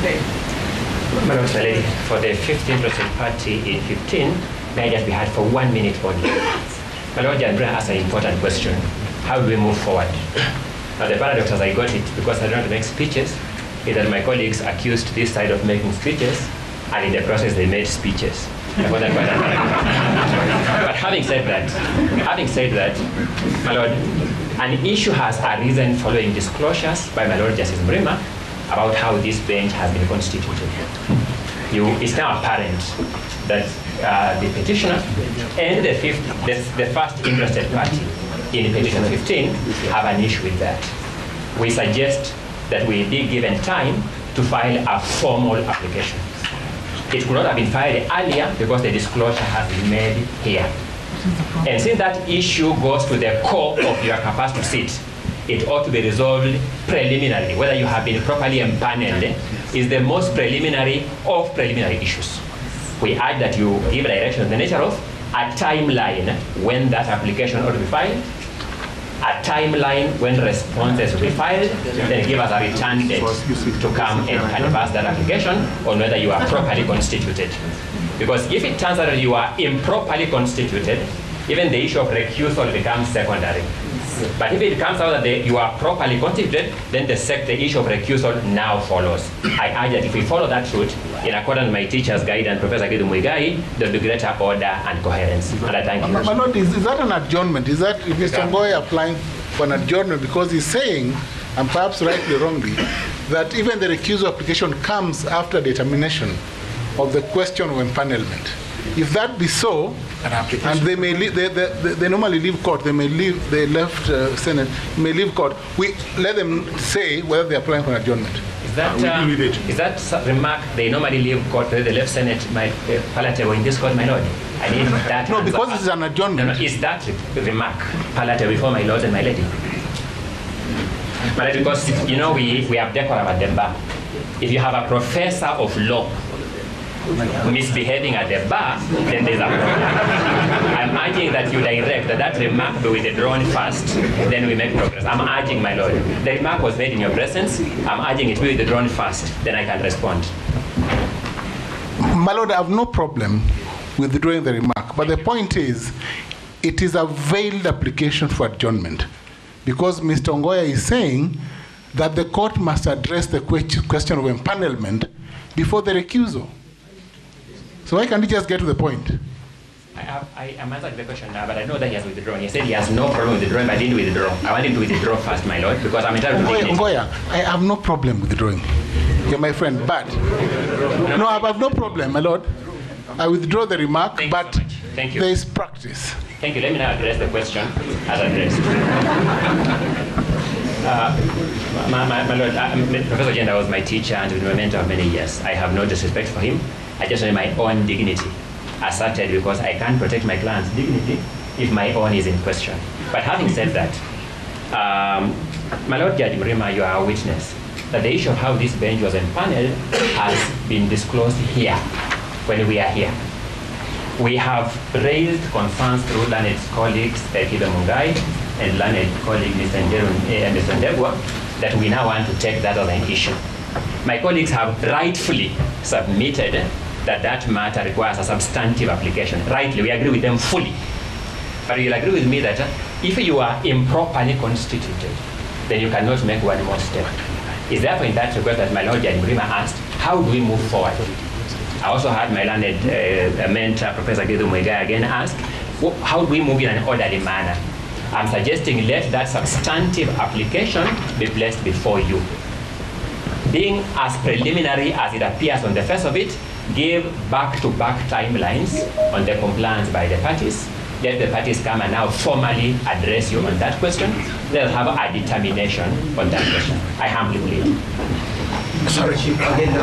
Madam Lady, for the 15th interested party in 15, may I just be heard for 1 minute only. My Lord Ojienda asked an important question. How do we move forward? Now the paradox, as I got it, because I don't want to make speeches, is that my colleagues accused this side of making speeches, and in the process they made speeches. But having said that, my Lord, an issue has arisen following disclosures by my Lord Justice Mrima about how this bench has been constituted. It's now apparent that the petitioner and the first interested party in petition 15 have an issue with that. We suggest that we be given time to file a formal application. It could not have been filed earlier because the disclosure has been made here. And since that issue goes to the core of your capacity to sit, it ought to be resolved preliminarily. Whether you have been properly empaneled is the most preliminary of preliminary issues. We urge that you give direction on the nature of a timeline when that application ought to be filed, a timeline when responses will be filed, then give us a return date to come and canvass that application on whether you are properly constituted. Because if it turns out that you are improperly constituted, even the issue of recusal becomes secondary. But if it comes out that you are properly constituted, then the issue of recusal now follows. I urge that if we follow that route, in accordance with my teacher's guidance, Professor Gidu Muigai, there will be greater order and coherence. And I thank you. My Lord, is that an adjournment? Is that Mr. Ongoya applying for an adjournment? Because he's saying, and perhaps rightly or wrongly, that even the recusal application comes after determination of the question of empanelment. If that be so, and they may leave, they normally leave court, they left Senate, may leave court, we let them say whether they're applying for an adjournment. Is that remark, they normally leave court, whether they left Senate, my palatable in this court, my Lord? I need that. No, because it's an adjournment. No, is that remark palatable before my Lord and my Lady? But because, you know, we have decorum at the bar. If you have a professor of law misbehaving at the bar, then there's a problem. I'm urging that you direct that remark be withdrawn first, then we make progress. I'm urging, my Lord. The remark was made in your presence. I'm urging it be withdrawn first, then I can respond. My Lord, I have no problem with withdrawing the remark, but the point is, it is a veiled application for adjournment, because Mr. Ongoya is saying that the court must address the question of empanelment before the recusal. So why can't he just get to the point? I am answering the question now, but I know that he has withdrawn. He said he has no problem with withdrawing, but I didn't withdraw. I want him to withdraw first, my Lord, because I'm entitled to dignity. Ongoya, I have no problem with withdrawing. You're my friend, but no, I have no problem, my Lord. I withdraw the remark, but so Thank you. There is practice. Thank you. Let me now address the question as addressed. My Lord, Professor Ojienda was my teacher and my mentor of many years. I have no disrespect for him. I just want my own dignity asserted, because I can't protect my client's dignity if my own is in question. But having said that, my Lord Judge Mrima, you are a witness that the issue of how this bench was empaneled has been disclosed here when we are here. We have raised concerns through learned colleagues, Kibe Mungai, and learned colleague, Mr. Ndegwa, that we now want to take that as an issue. My colleagues have rightfully submitted that matter requires a substantive application. Rightly, we agree with them fully. But you'll agree with me that if you are improperly constituted, then you cannot make one more step. It's therefore in that regard that my Lord Judge Mrima asked, how do we move forward? I also had my learned mentor, Professor Gidu Muigai, again ask, how do we move in an orderly manner? I'm suggesting let that substantive application be placed before you. Being as preliminary as it appears on the face of it, give back-to-back timelines on the compliance by the parties. Let the parties come and now formally address you on that question. They'll have a determination on that question. I humbly plead. Sorry, again,